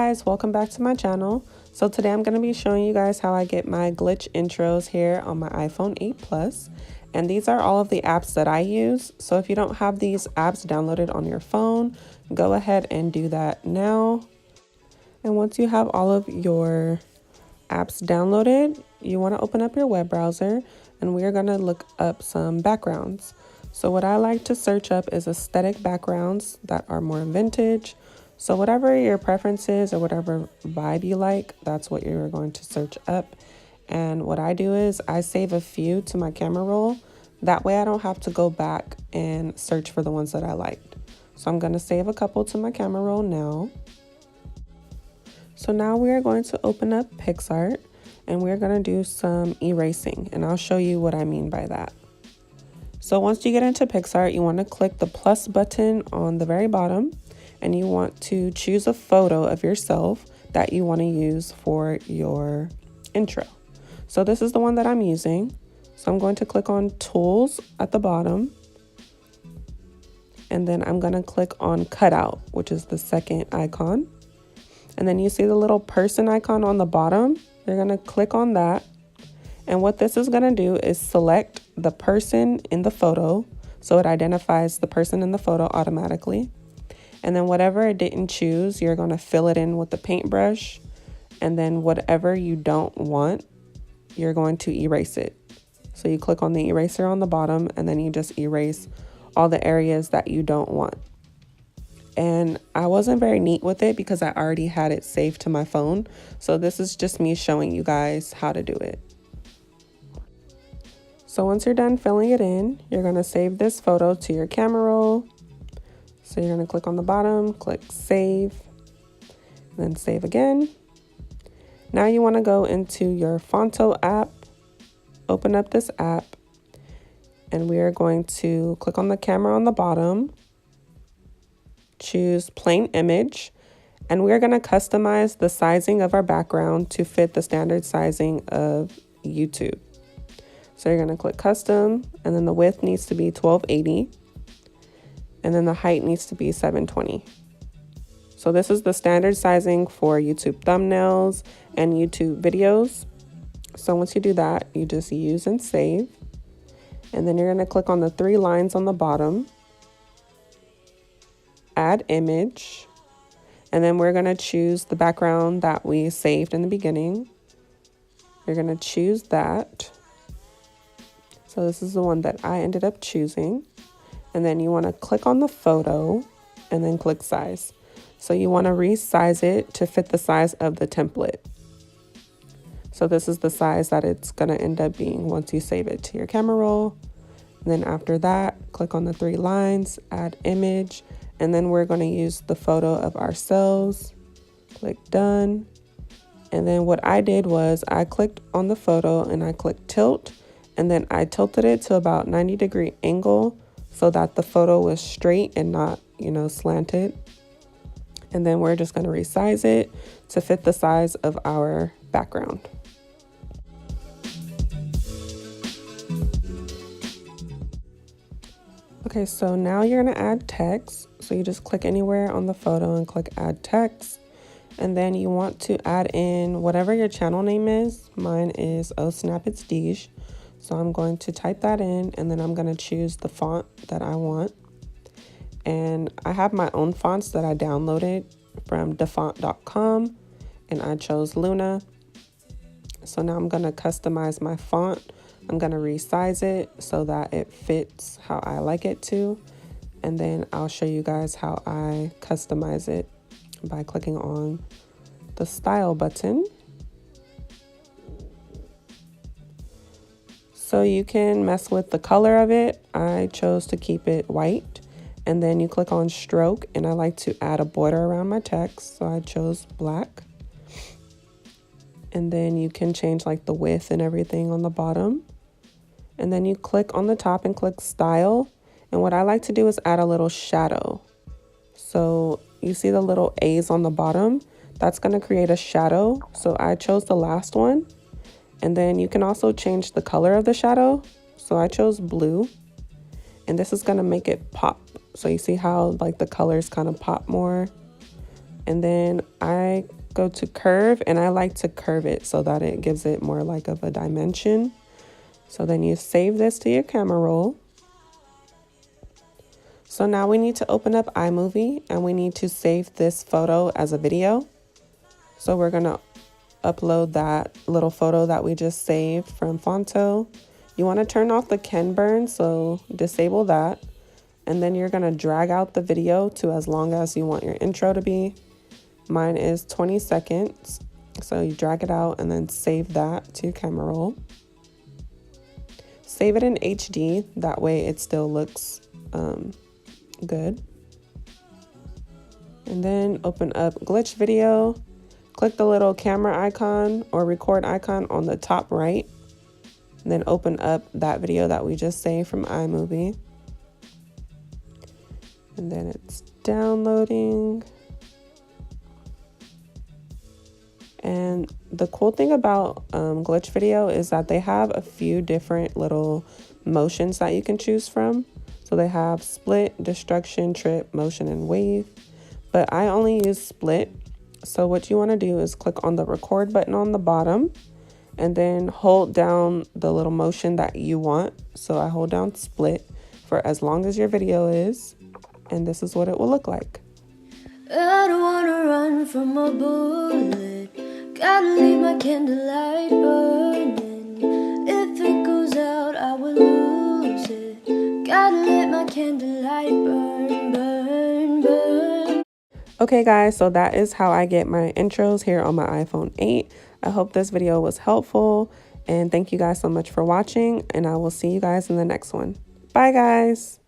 guys, welcome back to my channel. So today I'm going to be showing you guys how I get my glitch intros here on my iPhone 8 Plus. And these are all of the apps that I use. So if you don't have these apps downloaded on your phone, go ahead and do that now. And once you have all of your apps downloaded, you want to open up your web browser and we are going to look up some backgrounds. So what I like to search up is aesthetic backgrounds that are more vintage. So whatever your preference is or whatever vibe you like, that's what you're going to search up. And what I do is I save a few to my camera roll. That way I don't have to go back and search for the ones that I liked. So I'm going to save a couple to my camera roll now. So now we are going to open up PixArt and we're going to do some erasing, and I'll show you what I mean by that. So once you get into PixArt, you want to click the plus button on the very bottom. And you want to choose a photo of yourself that you want to use for your intro. So this is the one that I'm using. So I'm going to click on Tools at the bottom. And then I'm going to click on Cutout, which is the second icon. And then you see the little person icon on the bottom. You're going to click on that. And what this is going to do is select the person in the photo. So it identifies the person in the photo automatically. And then whatever it didn't choose, you're going to fill it in with the paintbrush. And then whatever you don't want, you're going to erase it. So you click on the eraser on the bottom and then you just erase all the areas that you don't want. And I wasn't very neat with it because I already had it saved to my phone. So this is just me showing you guys how to do it. So once you're done filling it in, you're going to save this photo to your camera roll. So you're going to click on the bottom, click save, then save again. Now you want to go into your Fonto app, open up this app, and we are going to click on the camera on the bottom, choose plain image, and we're going to customize the sizing of our background to fit the standard sizing of YouTube. So you're going to click custom, and then the width needs to be 1280. And then the height needs to be 720. So this is the standard sizing for YouTube thumbnails and YouTube videos. So once you do that, you just use and save. And then you're going to click on the three lines on the bottom, add image. And then we're going to choose the background that we saved in the beginning. You're going to choose that. So this is the one that I ended up choosing. And then you want to click on the photo and then click size. So you want to resize it to fit the size of the template. So this is the size that it's going to end up being once you save it to your camera roll. And then after that, click on the three lines, add image, and then we're going to use the photo of ourselves. Click done. And then what I did was I clicked on the photo and I clicked tilt, and then I tilted it to about 90-degree angle so that the photo was straight and not, slanted. And then we're just going to resize it to fit the size of our background. Okay, so now you're going to add text. So you just click anywhere on the photo and click add text. And then you want to add in whatever your channel name is. Mine is Oh Snap It's Dij. So I'm going to type that in, and then I'm going to choose the font that I want. And I have my own fonts that I downloaded from dafont.com, and I chose Luna. So now I'm going to customize my font. I'm going to resize it so that it fits how I like it to. And then I'll show you guys how I customize it by clicking on the style button. So you can mess with the color of it. I chose to keep it white. And then you click on stroke, and I like to add a border around my text. So I chose black. And then you can change like the width and everything on the bottom. And then you click on the top and click style. And what I like to do is add a little shadow. So you see the little A's on the bottom? That's going to create a shadow. So I chose the last one. And then you can also change the color of the shadow. So I chose blue, and this is going to make it pop. So you see how like the colors kind of pop more. And then I go to curve, and I like to curve it so that it gives it more like of a dimension. So then you save this to your camera roll. So now we need to open up iMovie and we need to save this photo as a video. So we're gonna upload that little photo that we just saved from Fonto. You want to turn off the Ken burn, so disable that. And then you're gonna drag out the video to as long as you want your intro to be. Mine is 20 seconds. So you drag it out and then save that to your camera roll. Save it in HD, that way it still looks good. And then open up glitch video. Click the little camera icon or record icon on the top right. And then open up that video that we just saved from iMovie. And then it's downloading. And the cool thing about glitch video is that they have a few different little motions that you can choose from. So they have split, destruction, trip, motion, and wave. But I only use split. So what you want to do is click on the record button on the bottom and then hold down the little motion that you want. So I hold down split for as long as your video is. And this is what it will look like. I don't want to run from a bullet. Gotta leave my candlelight burning. If it goes out, I will lose it. Gotta let my candlelight burn, burn, burn. Okay guys, so that is how I get my intros here on my iPhone 8. I hope this video was helpful, and thank you guys so much for watching, and I will see you guys in the next one. Bye guys.